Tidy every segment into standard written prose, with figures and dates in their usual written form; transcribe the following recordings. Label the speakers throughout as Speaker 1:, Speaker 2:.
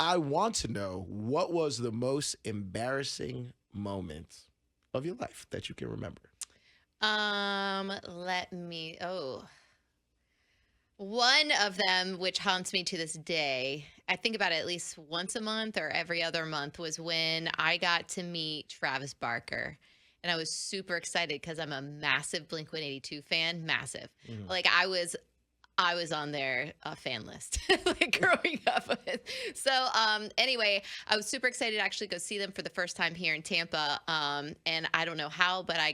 Speaker 1: I want to know, what was the most embarrassing moment of your life that you can remember?
Speaker 2: One of them, which haunts me to this day, I think about it at least once a month or every other month, was when I got to meet Travis Barker. And I was super excited because I'm a massive Blink-182 fan, massive. Like I was on their fan list like growing up. So anyway, I was super excited to actually go see them for the first time here in Tampa. And I don't know how, but I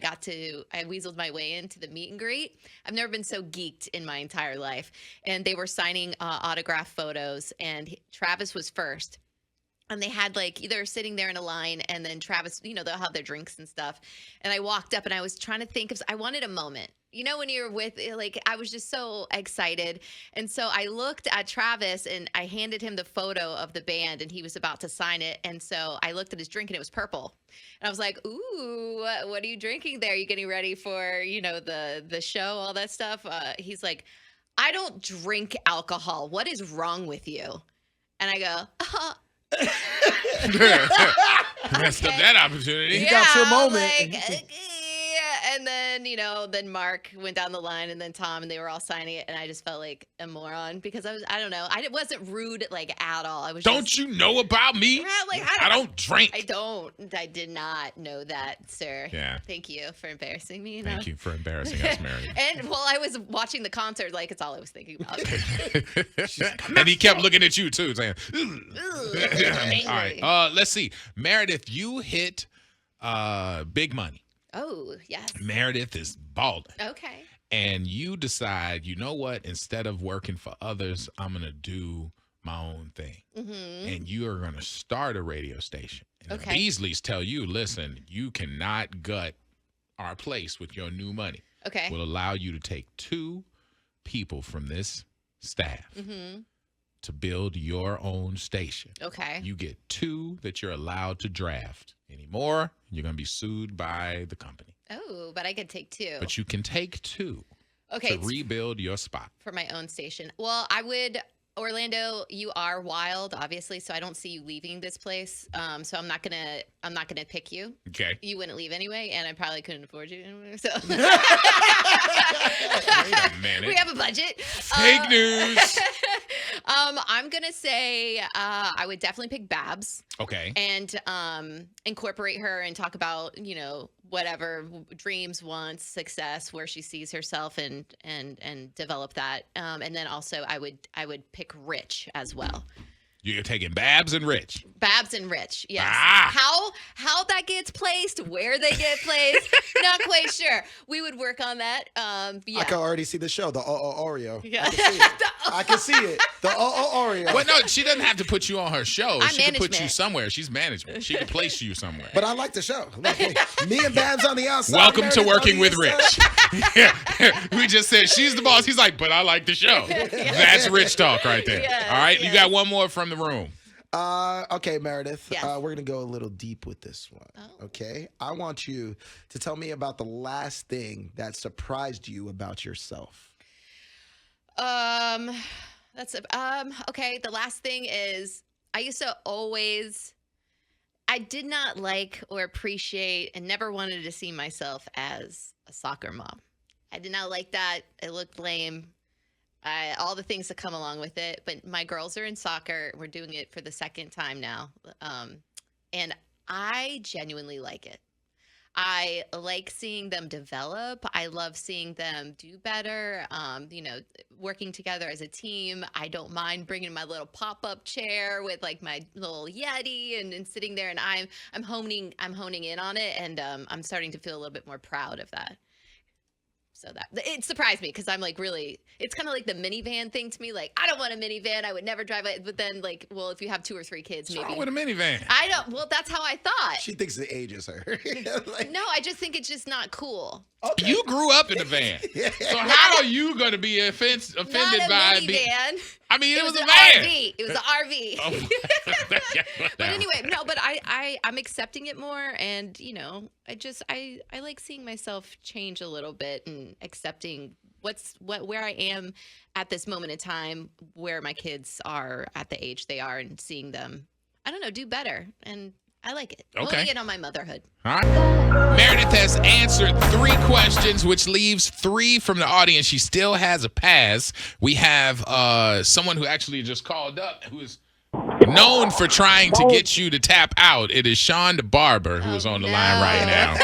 Speaker 2: weaseled my way into the meet and greet. I've never been so geeked in my entire life. And they were signing autograph photos, and Travis was first. And they had they're sitting there in a line, and then Travis, they'll have their drinks and stuff. And I walked up and I was trying to think I wanted a moment. When you're with, I was just so excited. And so I looked at Travis and I handed him the photo of the band, and he was about to sign it. And so I looked at his drink and it was purple. And I was like, ooh, what are you drinking there? Are you getting ready for, the show, all that stuff? He's like, I don't drink alcohol. What is wrong with you? And I go,
Speaker 3: Messed up that opportunity.
Speaker 1: You got your moment.
Speaker 2: And then, then Mark went down the line, and then Tom, and they were all signing it. And I just felt like a moron because I don't know. I wasn't rude at all. I was
Speaker 3: Don't you know about me? I don't drink.
Speaker 2: I did not know that, sir.
Speaker 3: Yeah.
Speaker 2: Thank you for embarrassing me.
Speaker 3: Thank you for embarrassing us, Meredith.
Speaker 2: And while I was watching the concert, it's all I was thinking about.
Speaker 3: And he kept looking at you too, saying,
Speaker 2: Angry.
Speaker 3: all right. Let's see. Meredith, you hit big money.
Speaker 2: Oh, yes.
Speaker 3: Meredith is balling.
Speaker 2: Okay.
Speaker 3: And you decide, you know what? Instead of working for others, I'm going to do my own thing. Mm-hmm. And you are going to start a radio station. And the Beasleys tell you, listen, you cannot gut our place with your new money.
Speaker 2: Okay.
Speaker 3: We'll allow you to take 2 people from this staff to build your own station.
Speaker 2: Okay.
Speaker 3: You get 2 that you're allowed to draft. Any more, you're going to be sued by the company.
Speaker 2: Oh, but I could take 2.
Speaker 3: But you can take 2 to rebuild your spot.
Speaker 2: For my own station. Well, I would, Orlando, you are wild, obviously, so I don't see you leaving this place. So I'm not gonna pick you.
Speaker 3: Okay.
Speaker 2: You wouldn't leave anyway, and I probably couldn't afford you anyway. So
Speaker 3: Wait a minute.
Speaker 2: we have a budget.
Speaker 3: Fake news.
Speaker 2: I'm gonna say I would definitely pick Babs.
Speaker 3: Okay.
Speaker 2: And incorporate her and talk about, whatever dreams, wants, success, where she sees herself, and develop that. And then also I would pick Rich as well.
Speaker 3: You're taking Babs and Rich.
Speaker 2: Babs and Rich, yes.
Speaker 3: Ah.
Speaker 2: How that gets placed, where they get placed, not quite sure. We would work on that. Yeah.
Speaker 1: I can already see the show, the Oreo.
Speaker 2: Yeah.
Speaker 1: I can see it. The Oreo.
Speaker 3: Well, no, she doesn't have to put you on her show.
Speaker 2: I'm
Speaker 3: she can put you
Speaker 2: management.
Speaker 3: somewhere. She's management. She can place you somewhere.
Speaker 1: But I like the show. Me and Babs on the outside.
Speaker 3: Welcome to
Speaker 1: Meredith
Speaker 3: working
Speaker 1: on
Speaker 3: with
Speaker 1: the inside.
Speaker 3: Rich. Yeah. We just said she's the boss. He's like, but I like the show. That's Rich talk right there.
Speaker 2: Yes,
Speaker 3: all right,
Speaker 2: yes.
Speaker 3: You got one more from the room.
Speaker 1: Okay, Meredith.
Speaker 2: Yes.
Speaker 1: We're going to go a little deep with this one.
Speaker 2: Oh.
Speaker 1: Okay? I want you to tell me about the last thing that surprised you about yourself.
Speaker 2: Okay. The last thing is I did not like or appreciate and never wanted to see myself as a soccer mom. I did not like that. It looked lame. All the things that come along with it. But my girls are in soccer. We're doing it for the second time now. And I genuinely like it. I like seeing them develop. I love seeing them do better. Working together as a team. I don't mind bringing my little pop-up chair with my little Yeti and sitting there, and I'm honing in on it, and I'm starting to feel a little bit more proud of that. So that it surprised me because I'm really, it's kind of like the minivan thing to me. I don't want a minivan. I would never drive it. But then well, if you have 2 or 3 kids,
Speaker 3: What's
Speaker 2: maybe.
Speaker 3: wrong with a minivan?
Speaker 2: I don't. Well, that's how I thought.
Speaker 1: She thinks it ages her.
Speaker 2: No, I just think it's just not cool.
Speaker 1: Okay.
Speaker 3: You grew up in a van.
Speaker 1: Yeah.
Speaker 3: So how are you going to be offended
Speaker 2: Not a
Speaker 3: by
Speaker 2: minivan.
Speaker 3: I mean, it was a
Speaker 2: an
Speaker 3: van.
Speaker 2: RV. It was an RV. But anyway, no. But I'm accepting it more, and I like seeing myself change a little bit and accepting where I am at this moment in time, where my kids are at the age they are, and seeing them, I don't know, do better. And I like it.
Speaker 3: Okay.
Speaker 2: Honing in on my motherhood.
Speaker 3: All right. Meredith has answered 3 questions, which leaves 3 from the audience. She still has a pass. We have someone who actually just called up who is known for trying to get you to tap out. It is Sean the Barber who is on the line right now.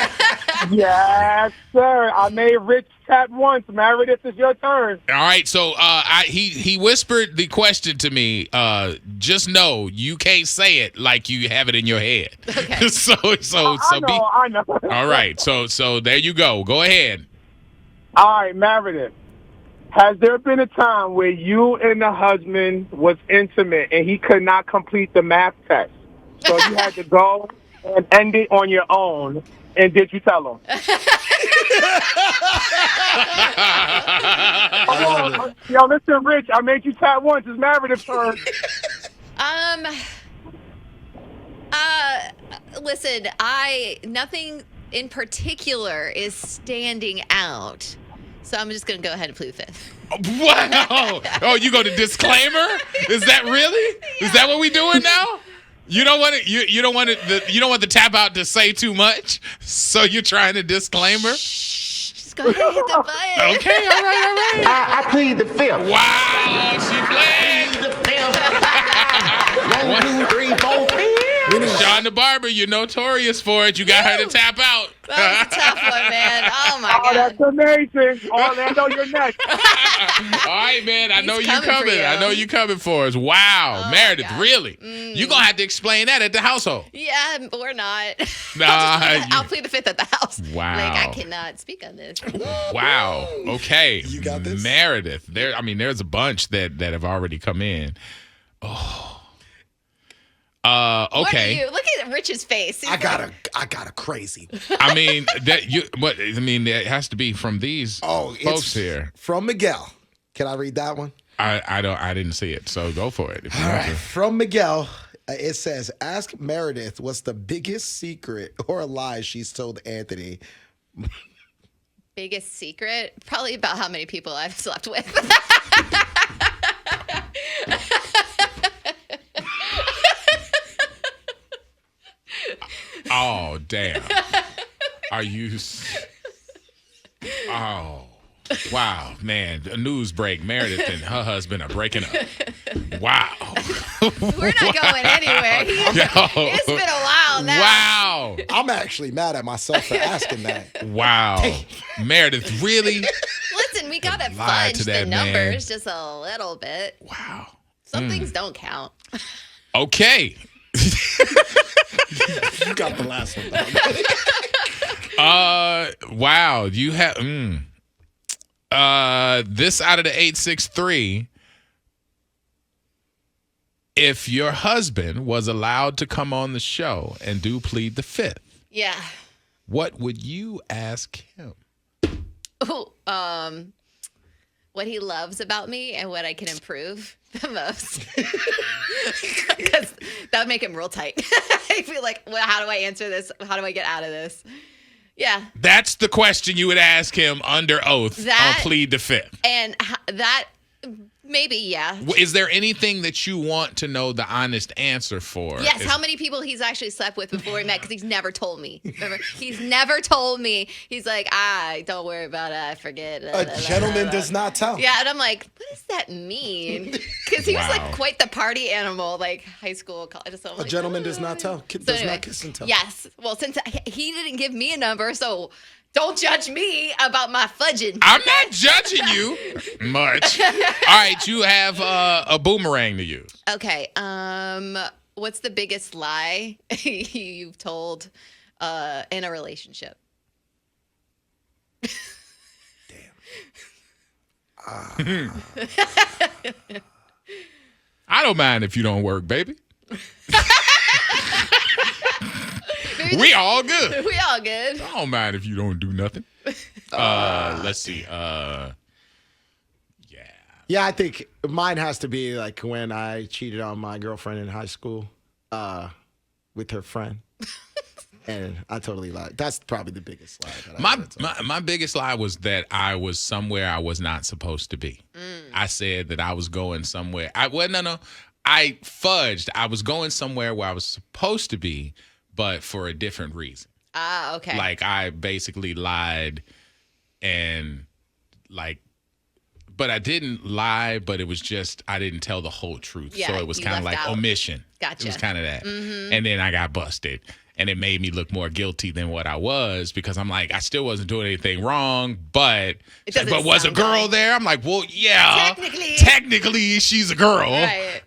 Speaker 4: Yes, sir. I made Rich tap once. Meredith, it's your turn.
Speaker 3: All right, so he whispered the question to me. Just know you can't say it like you have it in your head.
Speaker 2: Okay.
Speaker 4: I know.
Speaker 3: All right, so there you go. Go ahead.
Speaker 4: All right, Meredith. Has there been a time where you and the husband was intimate and he could not complete the math test? So you had to go and end it on your own. And did you tell him? Yo, listen, Rich, I made you tap once. It's Meredith's turn.
Speaker 2: Listen, nothing in particular is standing out. So I'm just going to go ahead and plead the 5th.
Speaker 3: Wow. Oh, you go to disclaimer? Is that really? Yeah. Is that what we doing now? You don't want it. You don't want it. You don't want the tap out to say too much. So you're trying to disclaimer.
Speaker 2: Shh, just go ahead and hit the button.
Speaker 3: Okay. All right.
Speaker 5: I plead the 5th.
Speaker 3: Wow. She played.
Speaker 5: The 5th. 1, 2, 3, 4, 5.
Speaker 3: Sean the Barber, you're notorious for it. You got her to tap out.
Speaker 2: That was a tough one, man. Oh, my God.
Speaker 4: That's amazing. Orlando, you're next.
Speaker 3: All right, man. I know you coming. I know you coming for us. Wow. Meredith, really? You're going to have to explain that at the household.
Speaker 2: Yeah, but we're not.
Speaker 3: Nah,
Speaker 2: I'll plead the 5th at the house.
Speaker 3: Wow.
Speaker 2: Like, I cannot speak on this.
Speaker 3: Wow. Okay.
Speaker 1: You got this?
Speaker 3: Meredith. There's a bunch that have already come in. Oh. Okay.
Speaker 2: Look at Rich's face.
Speaker 1: I got a crazy.
Speaker 3: It has to be from these folks
Speaker 1: it's
Speaker 3: here.
Speaker 1: From Miguel. Can I read that one?
Speaker 3: I didn't see it, so go for it. If you
Speaker 1: All
Speaker 3: want
Speaker 1: right.
Speaker 3: to.
Speaker 1: From Miguel, it says, ask Meredith what's the biggest secret or lie she's told Anthony.
Speaker 2: Biggest secret? Probably about how many people I've slept with.
Speaker 3: Oh, damn. Are you... Oh, wow, man. A news break. Meredith and her husband are breaking up. Wow.
Speaker 2: We're not going anywhere. It's been a while now.
Speaker 3: Wow.
Speaker 1: I'm actually mad at myself for asking that.
Speaker 3: Wow. Meredith, really?
Speaker 2: Listen, we got to
Speaker 3: Lie
Speaker 2: fudge
Speaker 3: to that
Speaker 2: the numbers just a little bit.
Speaker 3: Wow.
Speaker 2: Some things don't count.
Speaker 3: Okay.
Speaker 1: You got the last one.
Speaker 3: Wow. You have this out of the 863. If your husband was allowed to come on the show and do plead the 5th,
Speaker 2: Yeah.
Speaker 3: what would you ask him?
Speaker 2: Ooh, what he loves about me and what I can improve the most. Because that would make him real tight. I feel like, well, how do I answer this? How do I get out of this? Yeah.
Speaker 3: That's the question you would ask him under oath on plead the 5th.
Speaker 2: And that, maybe, yeah.
Speaker 3: Is there anything that you want to know the honest answer for?
Speaker 2: Yes, how many people he's actually slept with before we met, because he's never told me. Remember? He's never told me. He's like, don't worry about it, I forget.
Speaker 1: A gentleman does not tell.
Speaker 2: Yeah, and I'm like, what does that mean? Because he was like quite the party animal, like high school, college. So
Speaker 1: A gentleman does not tell. Does not kiss and tell.
Speaker 2: Yes. Well, since he didn't give me a number, so don't judge me about my fudging.
Speaker 3: I'm not judging you much. All right, you have a boomerang to use.
Speaker 2: Okay. What's the biggest lie you've told in a relationship?
Speaker 3: I don't mind if you don't work, baby. We all good.
Speaker 2: We all good.
Speaker 3: I don't mind if you don't do nothing. Let's see.
Speaker 1: Yeah, I think mine has to be like when I cheated on my girlfriend in high school with her friend. And I totally lied. That's probably the biggest lie. That
Speaker 3: My biggest lie was that I was somewhere I was not supposed to be. I said that I was going somewhere. I fudged. I was going somewhere where I was supposed to be, but for a different reason.
Speaker 2: Ah, okay.
Speaker 3: Like I basically lied and but I didn't lie, but it was just I didn't tell the whole truth.
Speaker 2: Yeah,
Speaker 3: so it was kind of like
Speaker 2: out.
Speaker 3: omission.
Speaker 2: Gotcha.
Speaker 3: It was kind of that. And then I got busted. And it made me look more guilty than what I was because I'm like, I still wasn't doing anything wrong, but was a girl there? I'm like, well, yeah. Technically she's a girl.
Speaker 2: Right.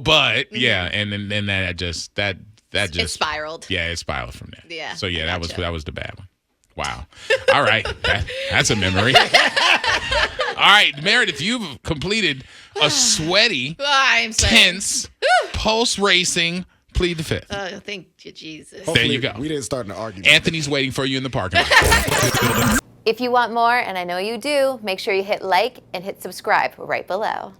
Speaker 3: But yeah, and then that just
Speaker 2: it spiraled.
Speaker 3: Yeah, it spiraled from there.
Speaker 2: Yeah.
Speaker 3: So yeah, that was the bad one. Wow. All right. That's a memory. All right, Meredith, you've completed a sweaty, tense, pulse racing plead the fifth.
Speaker 2: Oh, thank you, Jesus.
Speaker 3: There you go.
Speaker 1: We didn't start an argument.
Speaker 3: Anthony's waiting for you in the parking lot.
Speaker 6: If you want more, and I know you do, make sure you hit like and hit subscribe right below.